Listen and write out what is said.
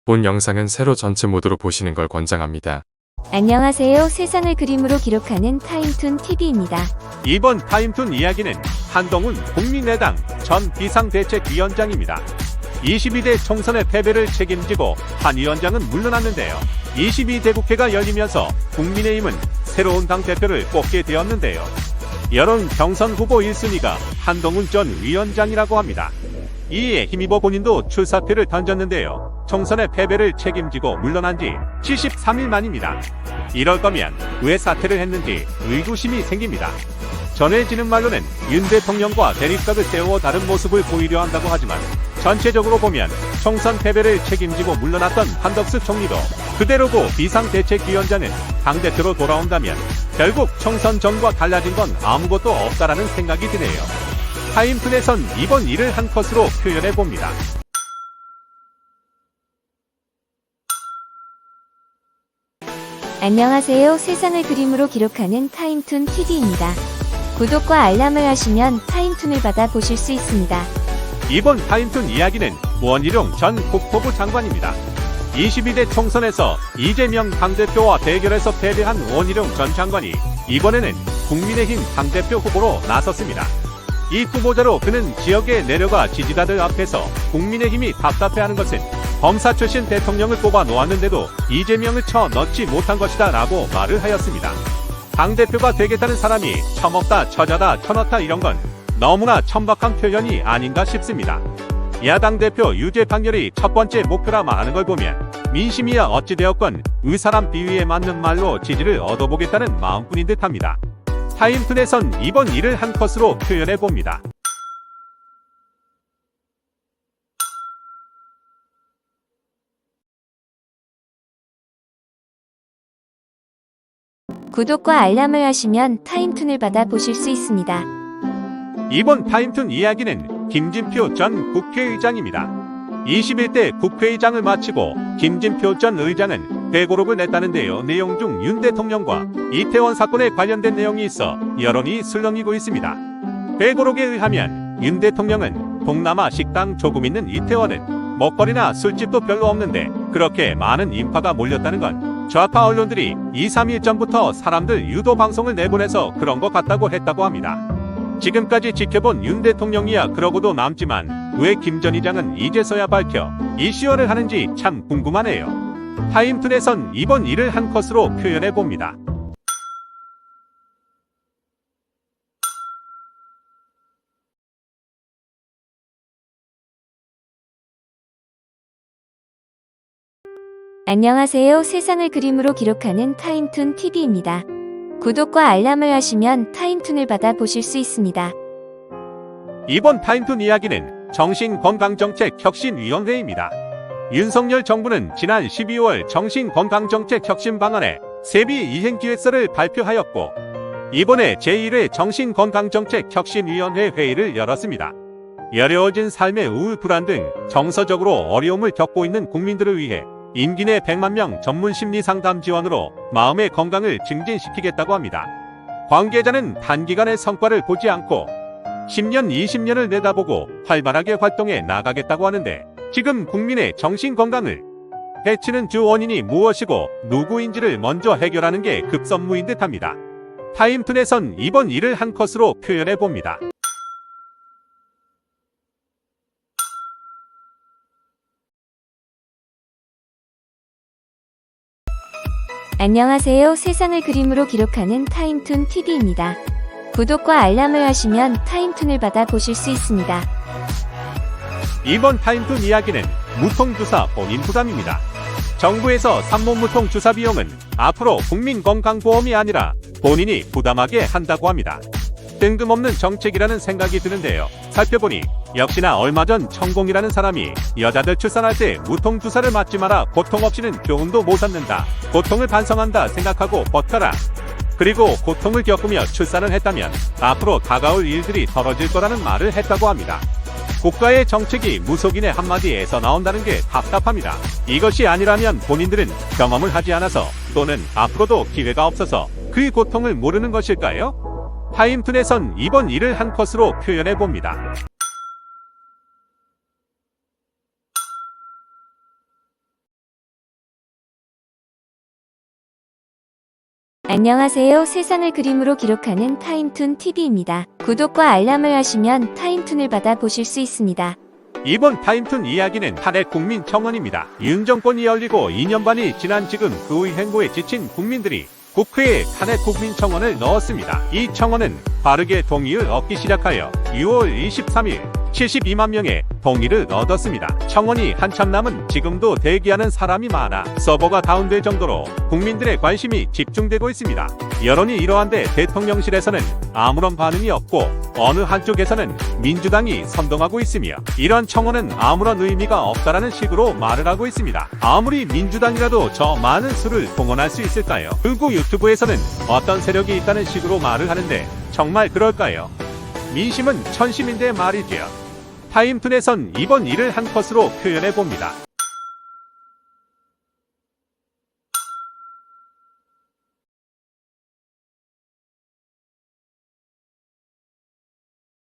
본 영상은 세로 전체 모드로 보시는 걸 권장합니다. 안녕하세요. 세상을 그림으로 기록하는 타임툰TV입니다. 이번 타임툰 이야기는 한동훈 국민의당 전 비상대책위원장입니다. 22대 총선의 패배를 책임지고 한 위원장은 물러났는데요. 22대 국회가 열리면서 국민의힘은 새로운 당대표를 뽑게 되었는데요. 여론 경선 후보 1순위가 한동훈 전 위원장이라고 합니다. 이에 힘입어 본인도 출사표를 던졌는데요. 총선의 패배를 책임지고 물러난 지 73일 만입니다. 이럴 거면 왜 사퇴를 했는지 의구심이 생깁니다. 전해지는 말로는 윤 대통령과 대립각을 세워 다른 모습을 보이려 한다고 하지만 전체적으로 보면 총선 패배를 책임지고 물러났던 한덕수 총리도 그대로고 비상대책위원장은 당대표로 돌아온다면 결국 총선 전과 달라진 건 아무것도 없다라는 생각이 드네요. 타임툰에선 이번 일을 한 컷으로 표현해봅니다. 안녕하세요. 세상을 그림으로 기록하는 타임툰TV입니다. 구독과 알람을 하시면 타임툰을 받아 보실 수 있습니다. 이번 타임툰 이야기는 원희룡 전 국토부 장관입니다. 22대 총선에서 이재명 당대표와 대결해서 패배한 원희룡 전 장관이 이번에는 국민의힘 당대표 후보로 나섰습니다. 이 후보자로 그는 지역에 내려가 지지자들 앞에서 국민의힘이 답답해하는 것은 검사 출신 대통령을 뽑아 놓았는데도 이재명을 쳐 넣지 못한 것이다 라고 말을 하였습니다. 당대표가 되겠다는 사람이 처먹다 처자다 쳐넣다 이런 건 너무나 천박한 표현이 아닌가 싶습니다. 야당 대표 유죄 판결이 첫 번째 목표라 말하는 걸 보면 민심이야 어찌되었건 의사람 비위에 맞는 말로 지지를 얻어보겠다는 마음뿐인 듯합니다. 타임툰에선 이번 일을 한 컷으로 표현해봅니다. 구독과 알람을 하시면 타임툰을 받아 보실 수 있습니다. 이번 타임툰 이야기는 김진표 전 국회의장입니다. 21대 국회의장을 마치고 김진표 전 의장은 회고록을 냈다는데요. 내용 중 윤 대통령과 이태원 사건에 관련된 내용이 있어 여론이 술렁이고 있습니다. 회고록에 의하면 윤 대통령은 동남아 식당 조금 있는 이태원은 먹거리나 술집도 별로 없는데 그렇게 많은 인파가 몰렸다는 건 좌파 언론들이 2, 3일 전부터 사람들 유도 방송을 내보내서 그런 것 같다고 했다고 합니다. 지금까지 지켜본 윤 대통령이야 그러고도 남지만 왜 김 전 의장은 이제서야 밝혀 이슈화를 하는지 참 궁금하네요. 타임툰에선 이번 일을 한 컷으로 표현해봅니다. 안녕하세요. 세상을 그림으로 기록하는 타임툰TV입니다. 구독과 알람을 하시면 타임툰을 받아 보실 수 있습니다. 이번 타임툰 이야기는 정신건강정책혁신위원회입니다. 윤석열 정부는 지난 12월 정신건강정책혁신 방안에 세비 이행기획서를 발표하였고 이번에 제1회 정신건강정책혁신위원회 회의를 열었습니다. 어려워진 삶의 우울, 불안 등 정서적으로 어려움을 겪고 있는 국민들을 위해 임기 내 100만 명 전문 심리 상담 지원으로 마음의 건강을 증진시키겠다고 합니다. 관계자는 단기간의 성과를 보지 않고 10년, 20년을 내다보고 활발하게 활동해 나가겠다고 하는데 지금 국민의 정신건강을 해치는 주 원인이 무엇이고 누구인지를 먼저 해결하는 게 급선무인 듯합니다. 타임툰에선 이번 일을 한 컷으로 표현해봅니다. 안녕하세요. 세상을 그림으로 기록하는 타임툰TV입니다. 구독과 알람을 하시면 타임툰을 받아 보실 수 있습니다. 이번 타임툰 이야기는 무통주사 본인 부담입니다. 정부에서 산모무통 주사 비용은 앞으로 국민건강보험이 아니라 본인이 부담하게 한다고 합니다. 뜬금없는 정책이라는 생각이 드는데요. 살펴보니 역시나 얼마 전 천공이라는 사람이 여자들 출산할 때 무통주사를 맞지 마라. 고통 없이는 교훈도 못 얻는다. 고통을 반성한다 생각하고 버텨라. 그리고 고통을 겪으며 출산을 했다면 앞으로 다가올 일들이 덜어질 거라는 말을 했다고 합니다. 국가의 정책이 무속인의 한마디에서 나온다는 게 답답합니다. 이것이 아니라면 본인들은 경험을 하지 않아서 또는 앞으로도 기회가 없어서 그 고통을 모르는 것일까요? 타임툰에선 이번 일을 한 컷으로 표현해봅니다. 안녕하세요. 세상을 그림으로 기록하는 타임툰 TV입니다. 구독과 알람을 하시면 타임툰을 받아 보실 수 있습니다. 이번 타임툰 이야기는 탄핵 국민청원입니다. 윤 정권이 열리고 2년 반이 지난 지금 그의 행보에 지친 국민들이 국회에 탄핵 국민청원을 넣었습니다. 이 청원은 빠르게 동의를 얻기 시작하여 6월 23일 72만 명의 동의를 얻었습니다. 청원이 한참 남은 지금도 대기하는 사람이 많아 서버가 다운될 정도로 국민들의 관심이 집중되고 있습니다. 여론이 이러한데 대통령실에서는 아무런 반응이 없고 어느 한쪽에서는 민주당이 선동하고 있으며 이런 청원은 아무런 의미가 없다라는 식으로 말을 하고 있습니다. 아무리 민주당이라도 저 많은 수를 동원할 수 있을까요? 그리고 유튜브에서는 어떤 세력이 있다는 식으로 말을 하는데 정말 그럴까요? 민심은 천심인데 말이지요. 타임툰에선 이번 일을 한 컷으로 표현해 봅니다.